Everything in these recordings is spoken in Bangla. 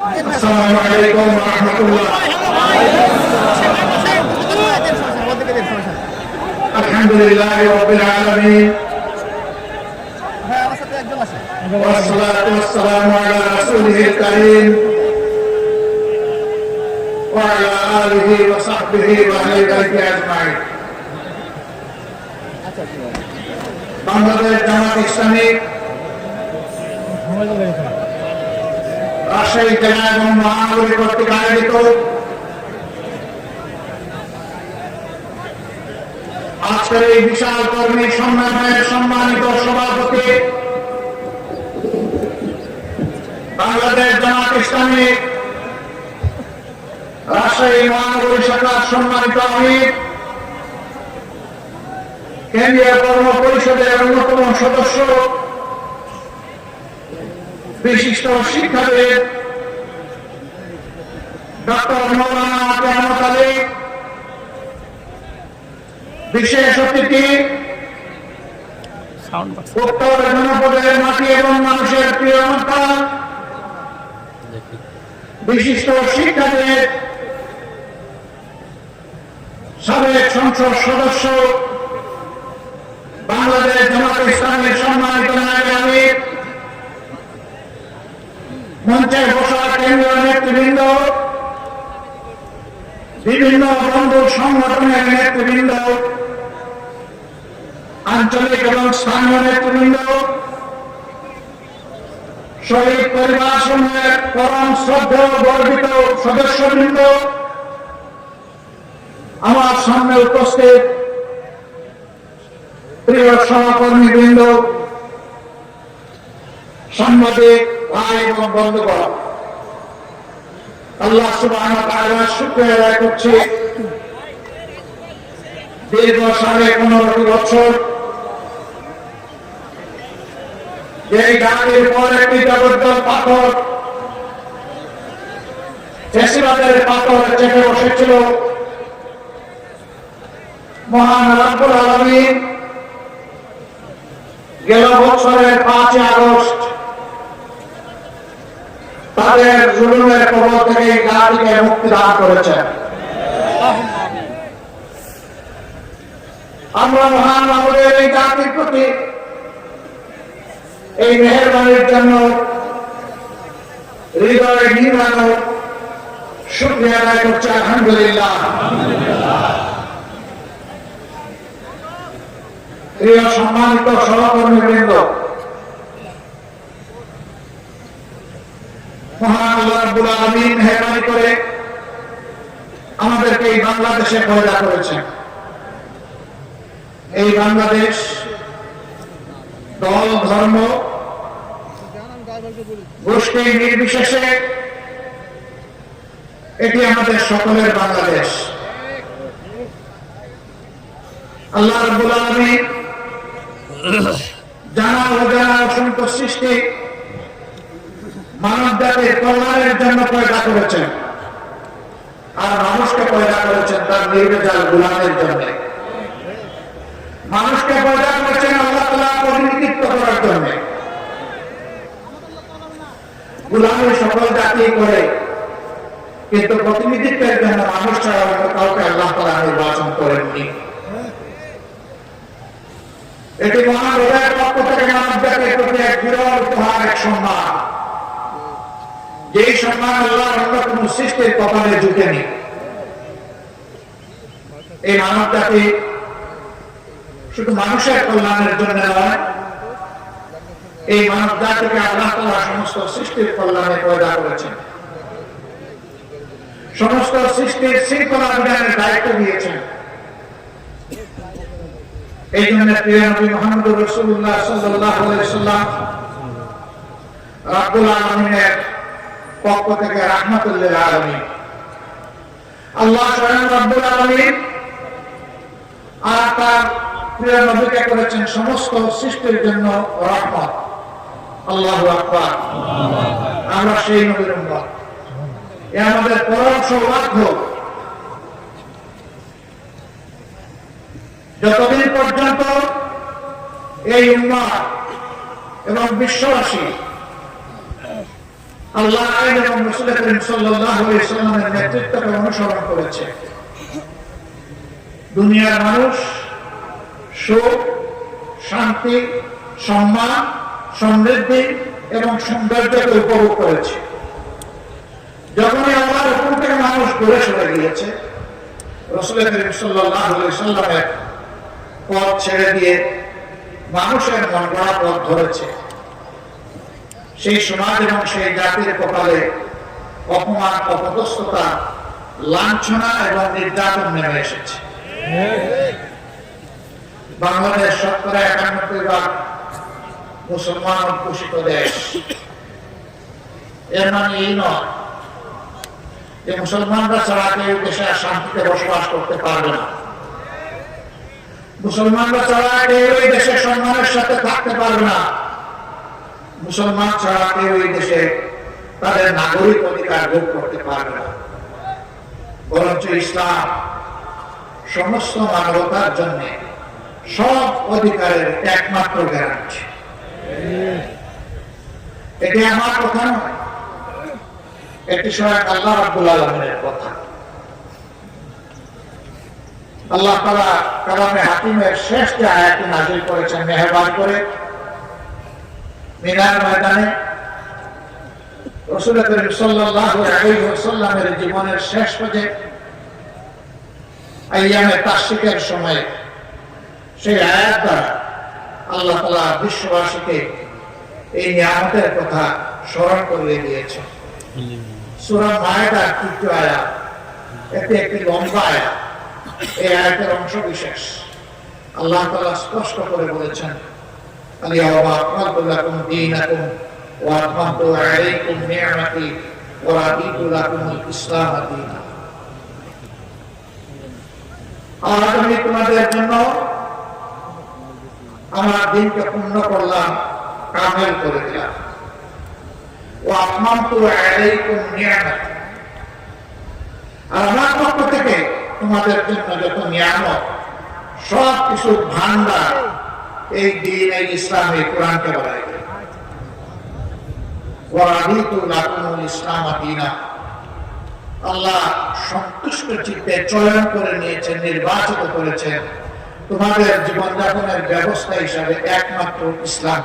আসসালামু আলাইকুম ওয়া রাহমাতুল্লাহ। আলহামদুলিল্লাহি রাব্বিল আলামিন ওয়াসসালাতু ওয়াসসালামু আলা রাসূলিল কারীম ওয়া আলা আলিহি ওয়া সাহবিহি ওয়া আহলি বাইতিহি আজমাইন। বাংলাদেশ জামাত ইসলামী রাজশাহী জেলা এবং মহানগরী কর্তৃক আয়োজিত আজকের এই বিশাল কর্মী সম্মেলনের সম্মানিত সভাপতি বাংলাদেশ জামাত ইসলামী রাজশাহী মহানগরী শাখার সম্মানিত আমির, কেন্দ্রীয় কর্ম পরিষদের অন্যতম সদস্য, বিশিষ্ট শিক্ষাবিদ ডক্টর মৌলানা আহমদ আলী, বিশেষ অতিথি উত্তর জনপদের মাটি এবং মানুষের প্রিয় নেতা, বিশিষ্ট শিক্ষাবিদ, সাবেক সংসদ সদস্য, বাংলাদেশ জামাত ইসলামের সম্মানিত নায়েব আমির, মঞ্চে বসা কেন্দ্রীয় নেতৃবৃন্দ, বিভিন্ন বন্ধু সংগঠনের নেতৃবৃন্দ, আঞ্চলিক এবং স্থানীয় নেতৃবৃন্দ, শহীদ পরিবার সমূহের পরম শ্রদ্ধা গর্বিত সদস্যবৃন্দ, আমার সামনে উপস্থিত প্রিয় সহকর্মীবৃন্দ, সাংবাদিক ভাই এবং বন্ধুগণ, আল্লাহ সুবহানাহু ওয়া তাআলার শুকরিয়া আদায় করছি। দীর্ঘ 15.5 বছর এই জাতির পর একটি জগদ্দল পাথর, ফ্যাসিবাদের পাথর চেপে বসেছিল, মহান রব্বুল আলামিন গেল বছরের 5 আগস্ট তাদের জুলুমের কবল থেকে এই জাতিকে মুক্তি দান করেছেন। আমরা মহান আমাদের এই জাতির প্রতি এই মেহেরবানির জন্য হৃদয়ে নির্মাণ শুকরিয়া আদায় করছি। আলহামদুলিল্লাহ। প্রিয় সম্মানিত সহকর্মীবৃন্দ, মহান আল্লাহ রাব্বুল আলামিন মেহেরবানি করে আমাদেরকে এই বাংলাদেশে পয়দা করেছেন। এই বাংলাদেশ দল, ধর্ম, গোষ্ঠী নির্বিশেষে এটি আমাদের সকলের বাংলাদেশ। আল্লাহ রাব্বুল আলামিন জানা অজানা অসংখ্য সৃষ্টি মানব জাতির কল্যাণের জন্য পয়দা করেছেন, আর মানুষকে পয়দা করেছেন তার নির্ভেজাল গোলামের জন্য। মানুষকে পয়দা করেছেন আল্লাহ তাআলা প্রতিনিধিত্ব করার জন্য। গোলামি সকল জাতি করে, কিন্তু প্রতিনিধিত্বের জন্য মানুষ ছাড়া অন্য কাউকে আল্লাহ তাআলা নির্বাচন করেননি। এটি মহান হৃদয়ের পক্ষ থেকে মানব জাতির প্রতি এক বিরল উপহার, এক সম্মান, যেই সম্মান আল্লাহ অন্য কোন সৃষ্টির কপালে জুটেনি। এই মানব জাতি শুধু মানুষের কল্যাণের জন্য নয়, এই মানব জাতিকে আল্লাহ তাআলা সমস্ত সৃষ্টির কল্যাণে পয়দা করেছেন, সমস্ত সৃষ্টির শৃঙ্খলা বিধানের দায়িত্ব দিয়েছেন। এই জন্য প্রিয় নবী মুহাম্মদ রাসূলুল্লাহ সাল্লাল্লাহু আলাইহি ওয়াসাল্লাম রব্বুল আলামিনের পক্ষ থেকে রাহমাতুল লিল আলামিন। আল্লাহ স্বয়ং রব্বুল আলামিন আর তার প্রিয় নবীকে করেছেন সমস্ত সৃষ্টির জন্য রহমত। আল্লাহু আকবার। আমরা সেই নবীর উম্মত। এ আমাদের পরম সৌভাগ্য। যতদিন পর্যন্ত এই উম্মাহ এবং বিশ্ববাসী আল্লাহ এবং রাসূল করিম সাল্লাল্লাহু আলাইহি ওয়াসাল্লামের নেতৃত্বকে অনুসরণ করেছে। দুনিয়ার মানুষ সুখ, শান্তি, সম্মান, সমৃদ্ধি এবং সৌন্দর্যকে উপভোগ করেছে। যখনই আল্লাহর হুকুম থেকে মানুষ দূরে সরে গিয়েছে, রাসূল করিম সাল্লাল্লাহু আলাইহি ওয়াসাল্লামের পথ ছেড়ে দিয়ে মানুষের মন গড়া পথ ধরেছে, সেই সমাজ এবং সেই জাতির কপালে অপমান, অপদস্থতা, লাঞ্ছনা এবং নির্যাতন নেমে এসেছে। বাংলাদেশ 91% মুসলমান অধ্যুষিত দেশ। এর মানে এই নয় যে মুসলমানরা ছাড়া কেউ দেশে শান্তিতে বসবাস করতে পারবে না, মুসলমানরা ছাড়া কেউ এই দেশে সম্মানের সাথে থাকতে পারবে না, মুসলমান ছাড়া কেউ এই দেশে তাদের নাগরিক অধিকার ভোগ করতে পারবে না। বরঞ্চ ইসলাম সমস্ত মানবতার জন্য সব অধিকারের একমাত্র গ্যারান্টি। এটি আমার কথা নয়, এটি স্বয়ং আল্লাহ রাব্বুল আলামিনের কথা। আল্লাহ তাআলা কালামে হাকিমের শেষ যে আয়াতটি নাযিল করেছেন মেহেরবান করে, মিনার ময়দানে রাসূল করিম সাল্লাল্লাহু আলাইহি ওয়াসাল্লামের জীবনের শেষ পর্যায়ে আইয়ামে তাশরিকের সময় সেই আয়াত দ্বারা আল্লাহ তাআলা বিশ্ববাসীকে এই নিয়ামতের কথা স্মরণ করিয়ে দিয়েছেন। সূরা মায়েদার ৩য় আয়াত, এটি একটি লম্বা আয়াত। এই আয়াতের অংশ বিশেষ আল্লাহ তাআলা স্পষ্ট করে বলেছেন, আল-ইয়াওমা আকমালতু লাকুম দীনাকুম ওয়া আতমামতু আলাইকুম নি'মাতি ওয়া রাদিতু লাকুমুল ইসলাম দীনা। আজ আমি তোমাদের জন্য আমার দিনকে পূর্ণ করলাম, কামেল করে দিলাম। ওয়া আতমামতু আলাইকুম নি'মাতি, আর আমার পক্ষ থেকে তোমাদের জন্য যত নিয়ামত, সব কিছুর ভান্ডার এই দিন, এই ইসলাম, এই কোরআনকে বলাই। ওয়া রাদিতু লাকুমুল ইসলাম দীনা, আল্লাহ সন্তুষ্ট চিত্তে চয়ন করে নিয়েছেন, নির্বাচিত করেছেন তোমাদের জীবনযাপনের ব্যবস্থা হিসাবে একমাত্র ইসলাম।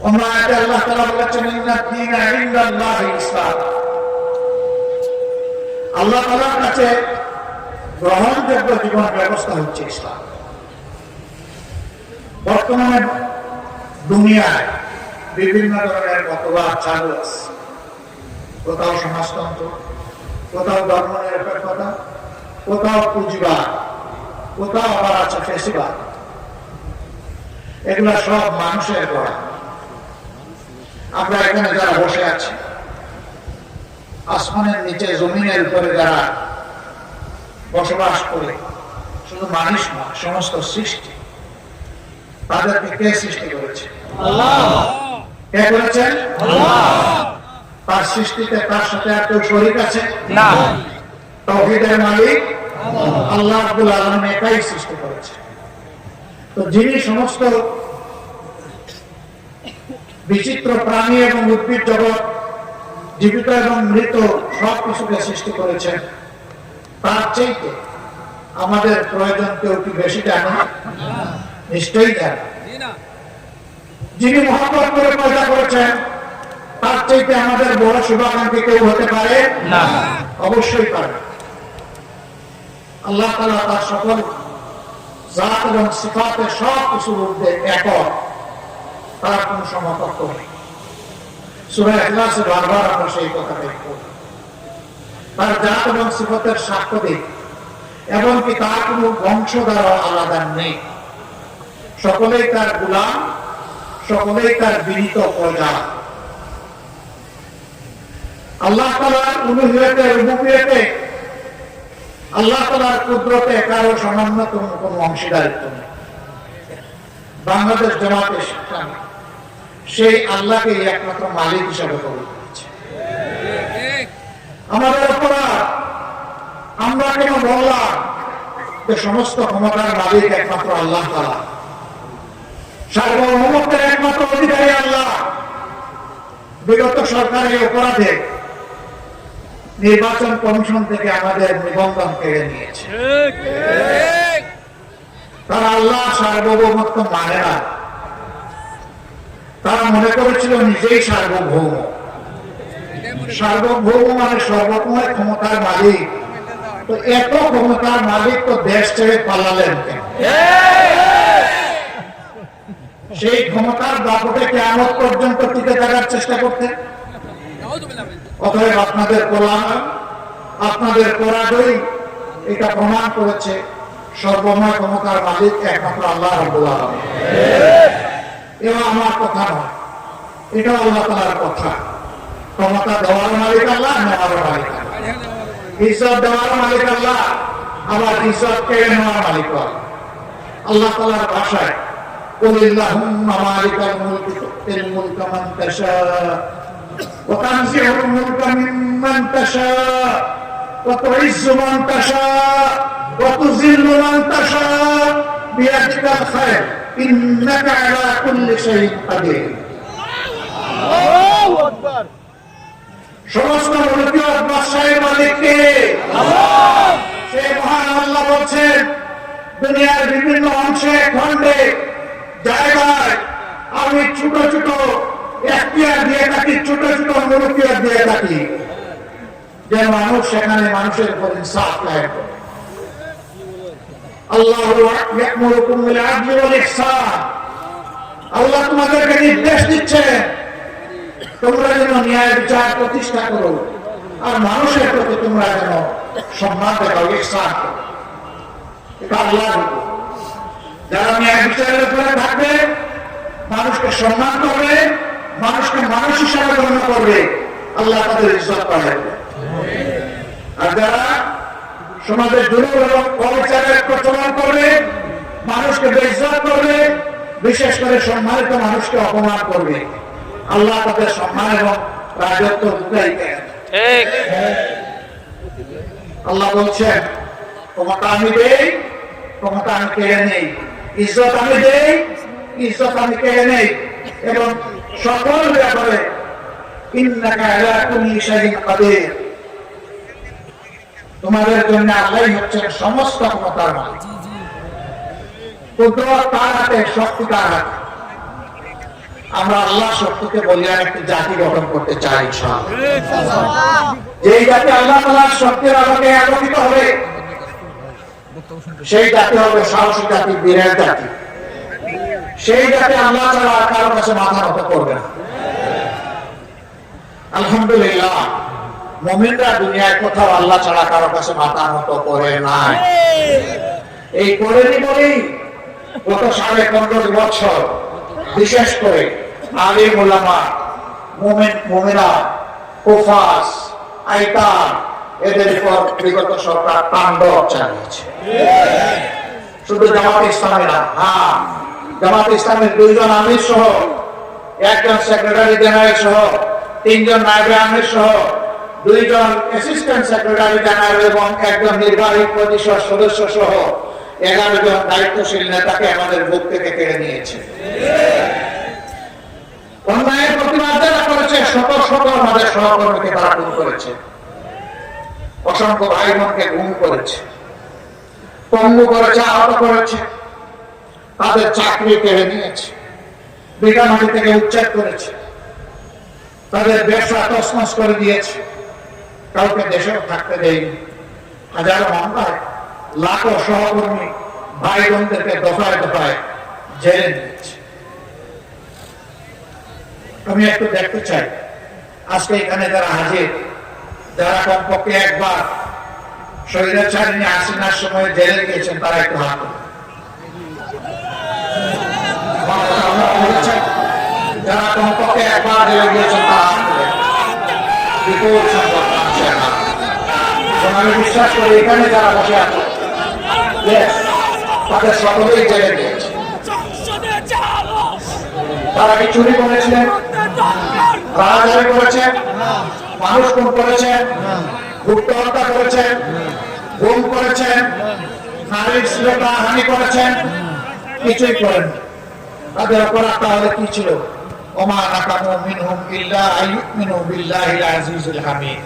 আল্লাহ তাআলা বলেছেন, ইন্নাদ দীনা ইনদাল্লাহিল ইসলাম, আল্লাহ তাআলার কাছে গ্রহণযোগ্য জীবন ব্যবস্থা হচ্ছে ইসলাম। বর্তমানে দুনিয়ায় বিভিন্ন ধরনের মতবাদ চালু আছে, কোথাও সমাজতন্ত্র, কোথাও ধর্ম নিরপেক্ষতা, কোথাও পুঁজিবাদ, কোথাও আবার আছে ফ্যাসিবাদ। এগুলা সব মানুষের গড়া। আমরা এখানে যারা বসে আছি, আসমানের নিচে জমিনের উপরে যারা বসবাস করে, শুধু মানুষ না, সমস্ত সৃষ্টি, তাদেরকে কে সৃষ্টি করেছে? আল্লাহ। কে করেছেন? আল্লাহ। তার সৃষ্টিতে তার সাথে আর কেউ শরীক আছে? না। তাওহীদের মালিক আল্লাহ রাব্বুল আলামিন একাই সৃষ্টি করেছে। তো যিনি সমস্ত বিচিত্র প্রাণী এবং উদ্ভিদ জগৎ, জীবিত এবং মৃত সব কিছুকে সৃষ্টি করেছেন, তার চাইতে আমাদের প্রয়োজন কেউ কি বেশি জানে? নিশ্চয়ই জানে। যিনি মহব্বত করে পয়দা করেছেন, তার চাইতে আমাদের বড় শুভাকাঙ্ক্ষী কেউ হতে পারে না? অবশ্যই পারে। আল্লাহ তাআলা তার সকল জাত এবং সিফাতের সব কিছুর ঊর্ধ্বে একক, তার কোনো সমকক্ষ নেই। সূরা ইখলাসে বারবার আমরা সেই কথাটাই পড়ি। তার জাত এবং সিফাতের সাক্ষ্য দিই, এমনকি তার কোনো বংশধারা আলাদা নেই। সকলেই তার গোলাম, সকলেই তার বিনীত প্রজা। আল্লাহ তাআলার উলুহিয়তে, রুবুবিয়তে, আল্লাহ তাআলার কুদরতে কারো সামান্যতম কোনো অংশীদারিত্ব নেই। বাংলাদেশ জামাতে ইসলামী সেই আল্লাহকে একমাত্র মালিক হিসাবে কবুল করেছে। আমাদের অপরাধ, আমরা কেন বললাম যে সমস্ত ক্ষমতার মালিক একমাত্র আল্লাহ তাআলা, সার্বভৌমত্বের একমাত্র অধিকারী আল্লাহ, বিগত সরকারের অপরাধে নির্বাচন কমিশন থেকে আমাদের নিবন্ধন কেড়ে নিয়েছে। তারা আল্লাহ সার্বভৌমত্ব মানে না। তারা মনে করেছিল নিজেই সার্বভৌম। সার্বভৌম মানে সর্বময় ক্ষমতার মালিক। তো এত ক্ষমতার মালিক তো দেশ ছেড়ে পালালেন কেন? সেই ক্ষমতার দাপটে কিয়ামত পর্যন্ত টিকে থাকার চেষ্টা করতে। অতএব আপনাদের কোরআন, আপনাদের পরাজয় এটা প্রমাণ করেছে সর্বময় ক্ষমতার মালিক একমাত্র আল্লাহ রাব্বুল আলামিন। এটা আমার কথা নয়, এটা আল্লাহ তাআলার কথা। ক্ষমতা দেওয়ার মালিক আল্লাহ, নেওয়ার মালিক আল্লাহ। ইজ্জত দেওয়ার মালিক আল্লাহ, আবার ইজ্জত কেড়ে নেওয়ার মালিক আল্লাহ তাআলার ভাষায় قل اللهم مالك الملك تؤتي الملك من تشاء وتنزع الملك ممن تشاء وتعز من تشاء وتذل من تشاء بيدك الخير إنك على كل شيء قدير الله أكبر সমস্ত মুলকিয়ত বাদশাহের মালিক কে? আল্লাহ। সেই মহান আল্লাহ বলছেন দুনিয়ার বিভিন্ন অংশে খণ্ডে জায়গায় আমি ছোট ছোট এখতিয়ার দিয়ে থাকি, ছোট ছোট মুলকিয়ত দিয়ে থাকি, যে মানুষ সেখানে মানুষের উপর ইনসাফ কায়েম করে। আল্লাহু ইয়া'মুরুকুম বিল আদলি ওয়াল ইহসান। আল্লাহ তোমাদেরকে নির্দেশ দিচ্ছেন তোমরা যেন ন্যায় বিচার প্রতিষ্ঠা করো, আর মানুষের প্রতি তোমরা যেন সম্মান দেখাও, ইহসান করো। এটা আল্লাহর হুকুম। যারা ন্যায় বিচারের উপরে থাকবে, মানুষকে সম্মান করবে, মানুষকে মানুষ হিসাবে গণ্য করবে, আল্লাহ তাদের ইজ্জত বাড়াবে। আর যারা সমাজের দুর্বল এবং অবিচারের প্রচলন করবে, মানুষকে বেইজ্জত করবে, বিশেষ করে সম্মানিত মানুষকে অপমান করবে, আল্লাহ তাদের সম্মান এবং রাজত্ব দুটাই দেন। আল্লাহ বলছেন ক্ষমতা আমি দেই, ক্ষমতা আমি কেড়ে নেই, ইজ্জত আমি দেই, ইজ্জত আমি কেড়ে নেই, এবং সকল ব্যাপারে ইন্নাকা আলা কুল্লি শাইইন কাদির। তোমাদের জন্য আল্লাহই হচ্ছেন সমস্ত ক্ষমতার মালিক। কুদরত তার হাতে, শক্তি তার হাতে। আমরা আল্লাহ শক্তিকে বলিয়া একটি জাতি গঠন করতে চাই ইনশাআল্লাহ। যেই জাতি আল্লাহ তাআলার শক্তির আলোকে একত্রিত হবে, সেই জাতি হবে সাহসী জাতি, বীরের জাতি। সেই জাতি আল্লাহ ছাড়া কারো কাছে মাথা নত করবে না। আলহামদুলিল্লাহ, মুমিনরা দুনিয়ায় কোথাও আল্লাহ ছাড়া কারো কাছে মাথা নত করে নাই। এই করেনি বলেই গত 15.5 বছর বিশেষ করে আলিম উলামা, মুমিন মুমিনা, কুফাস, আইতাম, এদের উপর বিগত সরকার তাণ্ডব চালিয়েছে। শুধু জামাত ইসলামী না, হ্যাঁ, জামাত ইসলামের 2 জন আমির সহ, 1 জন সেক্রেটারি জেনারেল সহ, 3 জন নায়েবে আমির সহ, 2 জন অ্যাসিস্ট্যান্ট সেক্রেটারি জেনারেল এবং 1 জন নির্বাহী পরিষদ সদস্য সহ 11 জন দায়িত্বশীল নেতাকে আমাদের বুক থেকে কেড়ে নিয়েছে। অন্যায়ের প্রতিবাদ যারা করেছে, শত শত আমাদের সহকর্মীকে তারা খুন করেছে, অসংখ্য ভাই বোনকে গুম করেছে, পঙ্গু করেছে, আহত করেছে, তাদের চাকরি কেড়ে নিয়েছে, বিঘামাটি থেকে উচ্ছেদ করেছে, তাদের ব্যবসা তছনছ করে দিয়েছে, কাউকে দেশেও থাকতে দেয়নি। হাজারো মামলায় লাখো সহকর্মী ভাই বোনদেরকে দফায় দফায় জেলে নিয়েছে। আমি একটু দেখতে চাই আজকে এখানে যারা হাজির, যারা কমপক্ষে একবার স্বৈরাচারিণী হাসিনার সময় জেলে গিয়েছেন, তারা একটু হাত তুলুন। যারা কমপক্ষে একবার জেলে গিয়েছেন তারা হাত তুলেন। বিপুল সংখ্যক মানুষের হাত। আমি বিশ্বাস করি এখানে যারা বসে আছে তাদের সকলেই জেলে গিয়েছে। তারা কি চুরি করেছিলেন, রাহাজানি করেছেন, মানুষ খুন করেছেন, গুপ্ত হত্যা করেছেন, গুম করেছেন, নারীর শ্লীলতাহানি করেছেন? কিছুই করেন। তাদের অপরাধ তাহলে কি ছিল? ওমা নাকামু মিনহুম ইল্লা আইয়ুমিনু বিল্লাহিল আজিজিল হামিদ।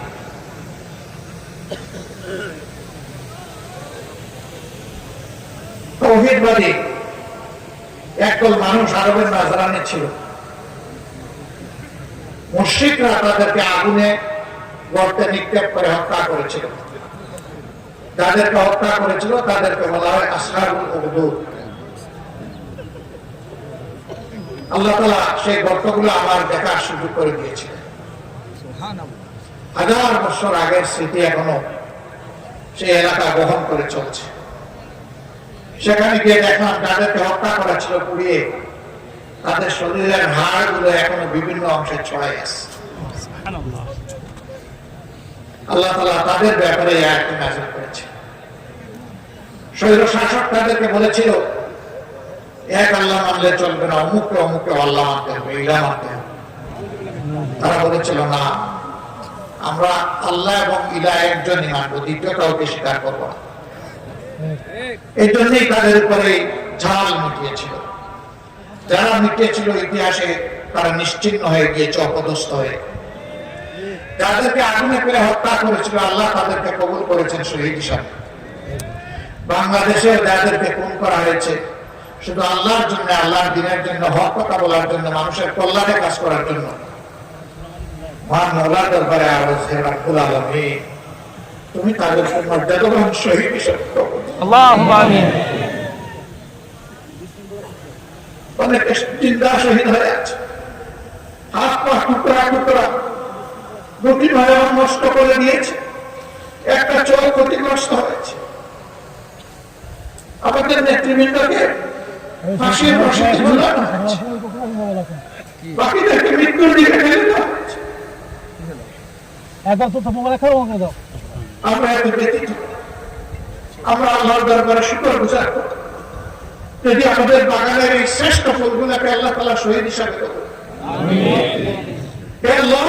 তাওহীদবাদী একদল মানুষ আরবের নাজরানে ছিল। মুশরিকরা তাদেরকে আগুনে গর্তে নিক্ষেপ করে হত্যা করেছিল। যাদেরকে হত্যা করেছিল তাদেরকে বলা হয় আসহাবুল উখদুদ। আল্লাহ তাআলা সেই গর্তগুলো আবার দেখার সুযোগ করে দিয়েছিলেন। হাজার বছর আগের স্মৃতি এখনো সেই এলাকা বহন করে চলছে। সেখানে গিয়ে দেখলাম যাদেরকে হত্যা করা ছিল পুড়িয়ে তাদের শরীরের হাড় গুলো এখনো বিভিন্ন অংশে ছড়াই আছে। আল্লাহ তাআলা তাদের ব্যাপারে আয়াত নাযিল করেছে। স্বৈর শাসক তাদেরকে বলেছিল এক আল্লাহ মানলে চলবে না, অমুককে অমুককে আল্লাহ মানতে হবে, ইলাহ মানতে হবে। তারা বলেছিল না, আমরা আল্লাহ এবং ইলাহ একজনই মানব, দ্বিতীয় কাউকে স্বীকার করবো না। এই জন্যই তাদের উপরে ঝাল মিটিয়েছিল। যারা মিটিয়েছিল ইতিহাসে তারা নিশ্চিহ্ন হয়ে গিয়েছে, অপদস্থ হয়ে। যাদেরকে আগুনে ফেলে হত্যা করেছিল আল্লাহ তাদেরকে কবুল করেছেন শহীদ হিসাবে। বাংলাদেশে যাদেরকে খুন করা হয়েছে শুধু আল্লাহর জন্য, আল্লাহর দ্বীনের জন্য, হক কথা বলার জন্য, মানুষের কল্যাণে কাজ করার জন্য, মহান মওলার দরবারে আরজ হে রব্বুল আলামিন তুমি তাদেরকে মর্যাদাবান শহীদ হিসেবে কবুল করো। আল্লাহুম্মা আমিন। অনেকে জিন্দা শহীদ হয়ে আছে, হাত পা টুকরা টুকরা দুটি ভাই নষ্ট করে দিয়েছে, একটা চোখ ক্ষতিগ্রস্ত হয়েছে। আমাদের নেতৃবৃন্দকে ফাঁসির রশিতে ঝুলানো হয়েছে, বাকিদেরকে মৃত্যুর দিকে ঠেলে দেওয়া হয়েছে। আমরা এত ব্যতীত, আমরা আল্লাহর দরবারে শুকর গুজার করি যদি আমাদের বাগানের এই শ্রেষ্ঠ ফুলগুলোকে আল্লাহ তাআলা শহীদ হিসাবে কবুল করেন। হে আল্লাহ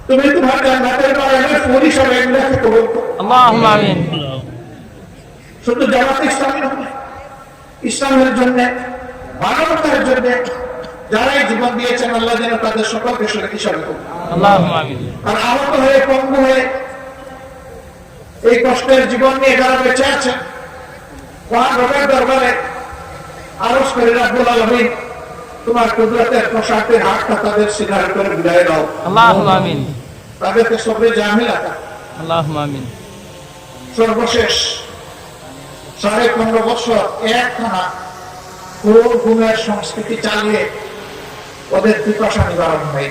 তুমি তোমার জান্নাতের বাগানের ফুল হিসাবে এগুলোকে কবুল করো। আল্লাহুম্মা আমিন। শুধু জামাত ইসলামী নয়, ইসলামের জন্য, মানবতার জন্য যারাই জীবন দিয়েছেন আল্লাহ যেন তাদের সকলকে শহীদ হিসাবে কবুল করেন। আল্লাহুম্মা আমিন। আর আহত হয়ে পঙ্গু হয়ে এই কষ্টের জীবন নিয়ে যারা বেঁচে আছেন মহান রবের দরবারে আরজ করে রব্বুল আলামিন তোমার কুদরতের প্রসাদের হাতটা তাদের সিনার করে বিদায় দাও। আল্লাহুম্মা আমিন। তাদেরকে সবরে জামিল আতা। আল্লাহুম্মা আমিন। সর্বশেষ 15.5 বছর একখানা ঘুমের সংস্কৃতি চালিয়ে ওদের পিপাসা নিবারণ হয়।